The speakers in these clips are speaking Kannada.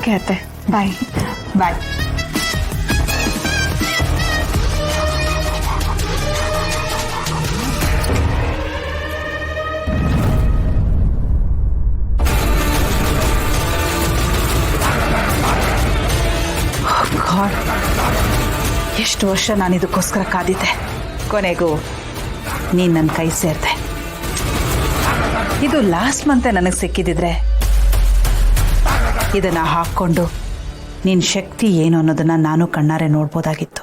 ಓಕೆ ಅತ್ತೆ, ಬಾಯ್ ಬಾಯ್. ಎಷ್ಟು ವರ್ಷ ನಾನು ಇದಕ್ಕೋಸ್ಕರ ಕಾದಿದ್ದೆ. ಕೊನೆಗೂ ನೀನು ನನ್ನ ಕೈ ಸೇರಿದೆ. ಇದು ಲಾಸ್ಟ್ ಮಂತೆ ನನಗೆ ಸಿಕ್ಕಿದಿದ್ರೆ ಇದನ್ನು ಹಾಕ್ಕೊಂಡು ನಿನ್ನ ಶಕ್ತಿ ಏನು ಅನ್ನೋದನ್ನ ನಾನು ಕಣ್ಣಾರೆ ನೋಡ್ಬೋದಾಗಿತ್ತು.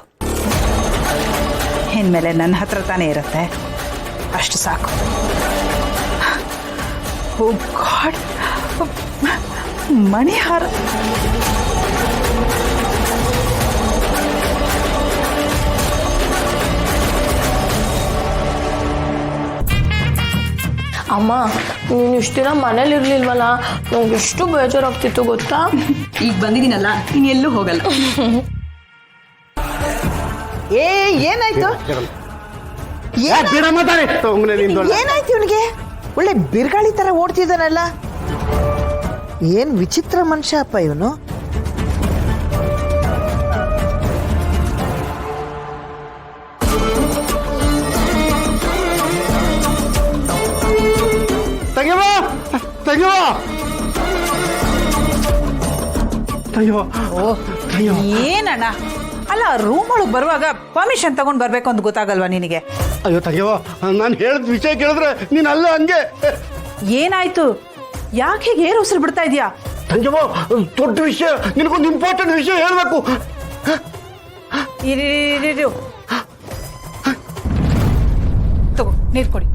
ಇನ್ಮೇಲೆ ನನ್ನ ಹತ್ರ ತಾನೇ ಇರುತ್ತೆ, ಅಷ್ಟು ಸಾಕು. ಓ ಗಾಡ್, ಮಣಿಹಾರ. ಅಮ್ಮ, ನೀನು ಇಷ್ಟು ದಿನ ಮನೇಲಿ ಇರ್ಲಿಲ್ವಲ್ಲ, ನಂಗೆ ಎಷ್ಟು ಬೇಜಾರಾಗ್ತಿತ್ತು ಗೊತ್ತಾ. ಈಗ ಬಂದಿದ್ದೀನಲ್ಲ, ಇನ್ನೆಲ್ಲೂ ಹೋಗಲ್ಲ. ಏನಾಯ್ತು ಏನಾಯ್ತು ಇವನಿಗೆ? ಒಳ್ಳೆ ಬಿರ್ಗಾಳಿ ತರ ಓಡ್ತಿದ್ದಾನಲ್ಲ, ಏನ್ ವಿಚಿತ್ರ ಮನುಷ್ಯ ಅಪ್ಪ ಇವನು. ಏನಣ್ಣ, ಅಲ್ಲ ರೂಮ್ ಒಳಗೆ ಬರುವಾಗ ಪರ್ಮಿಷನ್ ತಗೊಂಡ್ ಬರ್ಬೇಕು ಅಂತ ಗೊತ್ತಾಗಲ್ವಾ ನಿನಗೆ? ಅಯ್ಯೋ ತಗ್ಯವ, ನಾನು ಹೇಳಿದ ವಿಷಯ ಕೇಳಿದ್ರೆ ನೀನ್ ಅಲ್ಲ ಹಂಗೆ. ಏನಾಯ್ತು? ಯಾಕೆ ಹೀಗೆ ಏರು ಉಸಿರು ಬಿಡ್ತಾ ಇದೀಯಾ? ತಂಜವ, ದೊಡ್ಡ ವಿಷಯ, ನಿನಗೊಂದು ಇಂಪಾರ್ಟೆಂಟ್ ವಿಷಯ ಹೇಳ್ಬೇಕು. ತಗೋ, ನೀರು ಕೊಡಿ.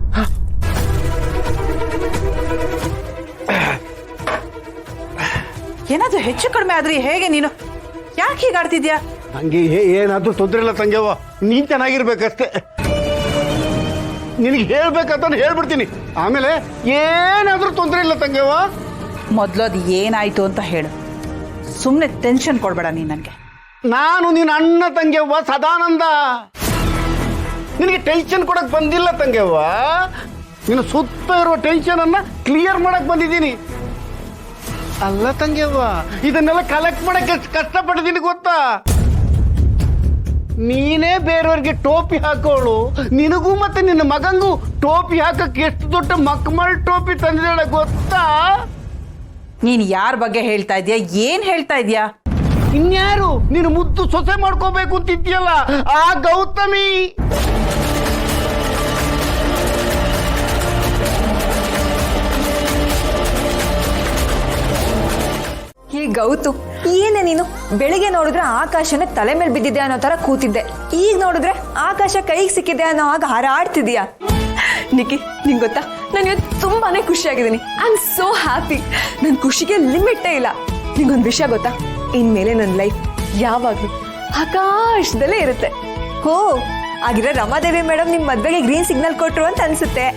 ಏನಾದ್ರೂ ಹೆಚ್ಚು ಕಡಿಮೆ ಆದ್ರಿ ಹೇಗೆ? ನೀನು ಯಾಕೆ ಹೀಗಾಡ್ತಿದ್ಯಾ? ನಂಗೆ ಏನಾದ್ರೂ ತೊಂದರೆ ಇಲ್ಲ ತಂಗ್ಯವ, ನೀನ್ ಚೆನ್ನಾಗಿರ್ಬೇಕಷ್ಟೇ. ನಿನಗೆ ಹೇಳ್ಬೇಕಂತ ಹೇಳ್ಬಿಡ್ತೀನಿ, ಆಮೇಲೆ ಏನಾದ್ರೂ ತೊಂದರೆ ಇಲ್ಲ ತಂಗ್ಯವ. ಮೊದ್ಲು ಅದು ಏನಾಯ್ತು ಅಂತ ಹೇಳು, ಸುಮ್ಮನೆ ಟೆನ್ಷನ್ ಕೊಡ್ಬೇಡ ನೀನ್ ನನ್ಗೆ. ನಾನು ನಿನ್ನ ಅಣ್ಣ ತಂಗ್ಯವ್ವ ಸದಾನಂದ. ನಿನಗೆ ಟೆನ್ಷನ್ ಕೊಡಕ್ ಬಂದಿಲ್ಲ ತಂಗ್ಯವ್ವ, ನಿನ್ನ ಸುತ್ತ ಇರುವ ಟೆನ್ಷನ್ ಅನ್ನ ಕ್ಲಿಯರ್ ಮಾಡಕ್ ಬಂದಿದ್ದೀನಿ. ಅಲ್ಲ ತಂಗ್ಯವ್ವ, ಇದನ್ನೆಲ್ಲ ಕಲೆಕ್ಟ್ ಮಾಡಕ್ಕೆ ಕಷ್ಟಪಟ್ಟಿದ್ದೀನಿ ಗೊತ್ತಾ. ನೀನೇ ಬೇರೆಯವ್ರಿಗೆ ಟೋಪಿ ಹಾಕೋಳು, ನಿನಗೂ ಮತ್ತೆ ನಿನ್ನ ಮಗಂಗೂ ಟೋಪಿ ಹಾಕಕ್ಕೆ ಎಷ್ಟು ದೊಡ್ಡ ಮಕ್ಮಲ್ ಟೋಪಿ ತಂದಿದ್ದಾಳೆ ಗೊತ್ತಾ. ನೀನ್ ಯಾರ ಬಗ್ಗೆ ಹೇಳ್ತಾ ಇದ್ಯಾ? ಏನ್ ಹೇಳ್ತಾ ಇದ್ಯಾ? ಇನ್ಯಾರು? ನೀನು ಮುದ್ದು ಸೊಸೆ ಮಾಡ್ಕೋಬೇಕು ಅಂತಿದ್ಯಲ್ಲ, ಆ ಗೌತಮಿ. ಈ ಗೌತು, ಏನೇ ನೀನು? ಬೆಳಿಗ್ಗೆ ನೋಡಿದ್ರೆ ಆಕಾಶನೇ ತಲೆ ಮೇಲೆ ಬಿದ್ದಿದೆ ಅನ್ನೋ ತರ ಕೂತಿದ್ದೆ, ಈಗ ನೋಡಿದ್ರೆ ಆಕಾಶ ಕೈಗೆ ಸಿಕ್ಕಿದೆ ಅನ್ನೋ ಆಗ ಹಾರಾಡ್ತಿದ್ಯಾ. ನಿಕ್ಕಿ, ನಿಂಗೆ ಗೊತ್ತಾ, ನಾನು ಇವತ್ತು ತುಂಬಾನೇ ಖುಷಿಯಾಗಿದ್ದೀನಿ. I am so happy. ನನ್ನ ಖುಷಿಗೆ ಲಿಮಿಟೇ ಇಲ್ಲ. ನಿಂಗೊಂದು ವಿಷಯ ಗೊತ್ತಾ, ಇನ್ಮೇಲೆ ನನ್ನ ಲೈಫ್ ಯಾವಾಗ್ಲೂ ಆಕಾಶದಲ್ಲೇ ಇರುತ್ತೆ. ಹೋ, ಆಗಿರೋ ರಮಾದೇವಿ ಮೇಡಮ್ ನಿಮ್ ಮದ್ವೆಗೆ ಗ್ರೀನ್ ಸಿಗ್ನಲ್ ಕೊಟ್ರು ಅಂತ ಅನ್ಸುತ್ತೆ.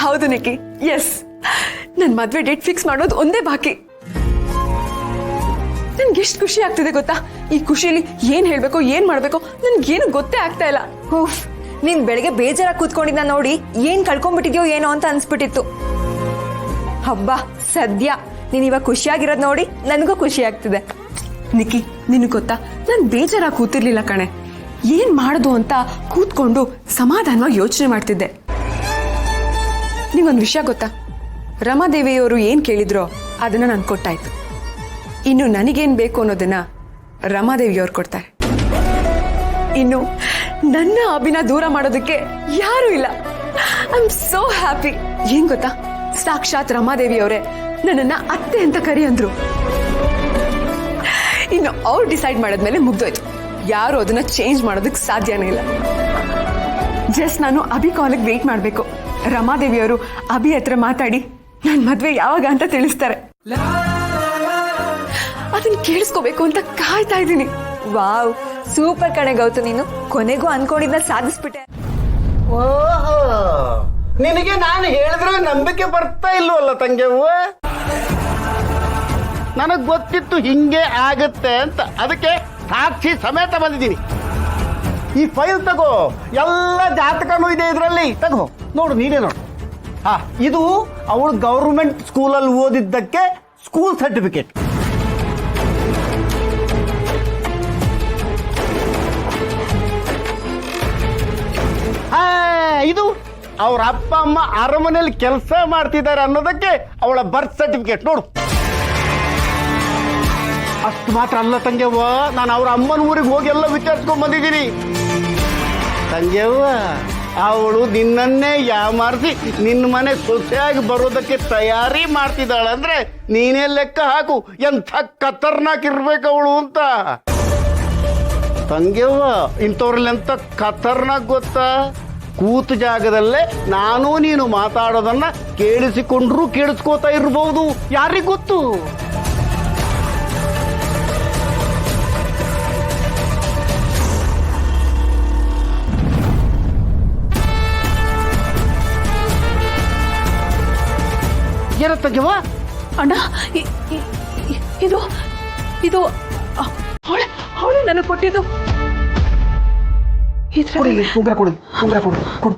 ಹೌದು ನಿಕ್ಕಿ, ಎಸ್, ನನ್ನ ಮದ್ವೆ ಡೇಟ್ ಫಿಕ್ಸ್ ಮಾಡೋದು ಒಂದೇ ಬಾಕಿ. ನನ್ಗೆ ಎಷ್ಟು ಖುಷಿ ಆಗ್ತಿದೆ ಗೊತ್ತಾ. ಈ ಖುಷಿಲಿ ಏನ್ ಹೇಳ್ಬೇಕು, ಏನ್ ಮಾಡ್ಬೇಕು ನನ್ಗೇನು ಗೊತ್ತೇ ಆಗ್ತಾ ಇಲ್ಲ. ಹೂಫ್, ನೀನ್ ಬೆಳಗ್ಗೆ ಬೇಜಾರಾಗಿ ಕೂತ್ಕೊಂಡಿದ್ದ ನೋಡಿ ಏನ್ ಕಳ್ಕೊಂಡ್ಬಿಟ್ಟಿದ್ಯೋ ಏನೋ ಅಂತ ಅನ್ಸ್ಬಿಟ್ಟಿತ್ತು. ಹಬ್ಬ ಸದ್ಯ ನೀನ್ ಇವಾಗ ಖುಷಿಯಾಗಿರೋದ್ ನೋಡಿ ನನಗೂ ಖುಷಿ ಆಗ್ತಿದೆ. ನಿಕ್ಕಿ, ನಿನಗೆ ಗೊತ್ತಾ, ನಾನ್ ಬೇಜಾರಾಗಿ ಕೂತಿರ್ಲಿಲ್ಲ ಕಣೆ. ಏನ್ ಮಾಡೋದು ಅಂತ ಕೂತ್ಕೊಂಡು ಸಮಾಧಾನವಾಗಿ ಯೋಚನೆ ಮಾಡ್ತಿದ್ದೆ. ನೀವೊಂದು ವಿಷಯ ಗೊತ್ತಾ, ರಮಾದೇವಿಯವರು ಏನ್ ಕೇಳಿದ್ರೋ ಅದನ್ನ ನಾನು ಕೊಟ್ಟಾಯ್ತು. ಇನ್ನು ನನಗೇನ್ ಬೇಕು ಅನ್ನೋದನ್ನ ರಮಾದೇವಿಯವ್ರು ಕೊಡ್ತಾರೆ. ಇನ್ನು ನನ್ನ ಅಭಿನ ದೂರ ಮಾಡೋದಕ್ಕೆ ಯಾರು ಇಲ್ಲ. I am so happy. ಏನ್ ಗೊತ್ತಾ, ಸಾಕ್ಷಾತ್ ರಮಾದೇವಿಯವರೇ ನನ್ನನ್ನ ಅತ್ತೆ ಅಂತ ಕರಿ ಅಂದ್ರು. ಇನ್ನು ಅವ್ರು ಡಿಸೈಡ್ ಮಾಡಿದ್ಮೇಲೆ ಮುಗ್ದೋಯ್ತು. ಯಾರು ಅದನ್ನ ಚೇಂಜ್ ಮಾಡೋದಕ್ಕೆ ಸಾಧ್ಯನೇ ಇಲ್ಲ. ಜಸ್ಟ್ ನಾನು ಅಭಿ ಕಾಲಿಗೆ ವೇಟ್ ಮಾಡ್ಬೇಕು. ರಮಾದೇವಿಯವರು ಅಭಿ ಹತ್ರ ಮಾತಾಡಿ ನನ್ನ ಮದ್ವೆ ಯಾವಾಗ ಅಂತ ತಿಳಿಸ್ತಾರೆ. ಅದನ್ನ ಕೇಳಿಸ್ಕೋಬೇಕು ಅಂತ ಕಾಯ್ತಾ ಇದ್ದೀನಿ. ವಾವ್, ಸೂಪರ್ ಕಣೆ ಗೌತು, ನೀನು ಕೊನೆಗೂ ಅನ್ಕೊಂಡಿದ್ನ ಸಾಧಿಸ್ಬಿಟ್ಟೆ. ಓಹೋ, ನಿನಗೆ ನಾನು ಹೇಳಿದ್ರೆ ನಂಬಿಕೆ ಬರ್ತಾ ಇಲ್ವಲ್ಲ ತಂಗ್ಯವ್ವ. ನನಗ್ ಗೊತ್ತಿತ್ತು ಹಿಂಗೆ ಆಗತ್ತೆ ಅಂತ, ಅದಕ್ಕೆ ಸಾಕ್ಷಿ ಸಮೇತ ಬಂದಿದ್ದೀನಿ. ಈ ಫೈಲ್ ತಗೋ, ಎಲ್ಲ ಜಾತಕನೂ ಇದೆ ಇದರಲ್ಲಿ. ತಗೋ ನೋಡು, ನೀನೇ ನೋಡು. ಇದು ಅವಳು ಗೌರ್ಮೆಂಟ್ ಸ್ಕೂಲಲ್ಲಿ ಓದಿದ್ದಕ್ಕೆ ಸ್ಕೂಲ್ ಸರ್ಟಿಫಿಕೇಟ್. ಇದು ಅವ್ರ ಅಪ್ಪ ಅಮ್ಮ ಅರಮನೆಯಲ್ಲಿ ಕೆಲಸ ಮಾಡ್ತಿದ್ದಾರೆ ಅನ್ನೋದಕ್ಕೆ ಅವಳ ಬರ್ತ್ ಸರ್ಟಿಫಿಕೇಟ್ ನೋಡು. ಅಷ್ಟು ಮಾತ್ರ ಅಲ್ಲ ತಂಗ್ಯವ್ವ, ನಾನು ಅವ್ರ ಅಮ್ಮನ ಊರಿಗೆ ಹೋಗಿ ಎಲ್ಲ ವಿಚಾರಿಸ್ಕೊಂಡ್ ಬಂದಿದ್ದೀನಿ ತಂಗ್ಯವ್ವ. ಅವಳು ನಿನ್ನನ್ನೇ ಯಾಮಾರಿಸಿ ನಿನ್ನ ಮನೆ ಸೊಸೆಯಾಗಿ ಬರೋದಕ್ಕೆ ತಯಾರಿ ಮಾಡ್ತಿದ್ದಾಳಂದ್ರೆ ನೀನೇ ಲೆಕ್ಕ ಹಾಕು ಎಂಥ ಖತರ್ನಾಕ್ ಇರ್ಬೇಕು ಅವಳು ಅಂತ. ತಂಗ್ಯವ್ವ, ಇಂಥವ್ರಲ್ಲಿ ಎಂತ ಖತರ್ನಾಕ್ ಗೊತ್ತಾ? ಕೂತ ಜಾಗದಲ್ಲೇ ನಾನು ನೀನು ಮಾತಾಡೋದನ್ನ ಕೇಳಿಸಿಕೊಂಡ್ರೂ ಕೇಳಿಸ್ಕೋತಾ ಇರ್ಬಹುದು, ಯಾರಿಗ್ ಗೊತ್ತು? ಏನ ತಂಗ್ಯವ್ವ? ಅಣ್ಣ ಇದು ಇದು ಅವಳೆ ನನಗೆ ಕೊಟ್ಟಿದ್ದು. ಉಂಗ್ರ ಕೊಡು, ಉಂಗ್ರ ಕೊಡು, ಕೊಡು.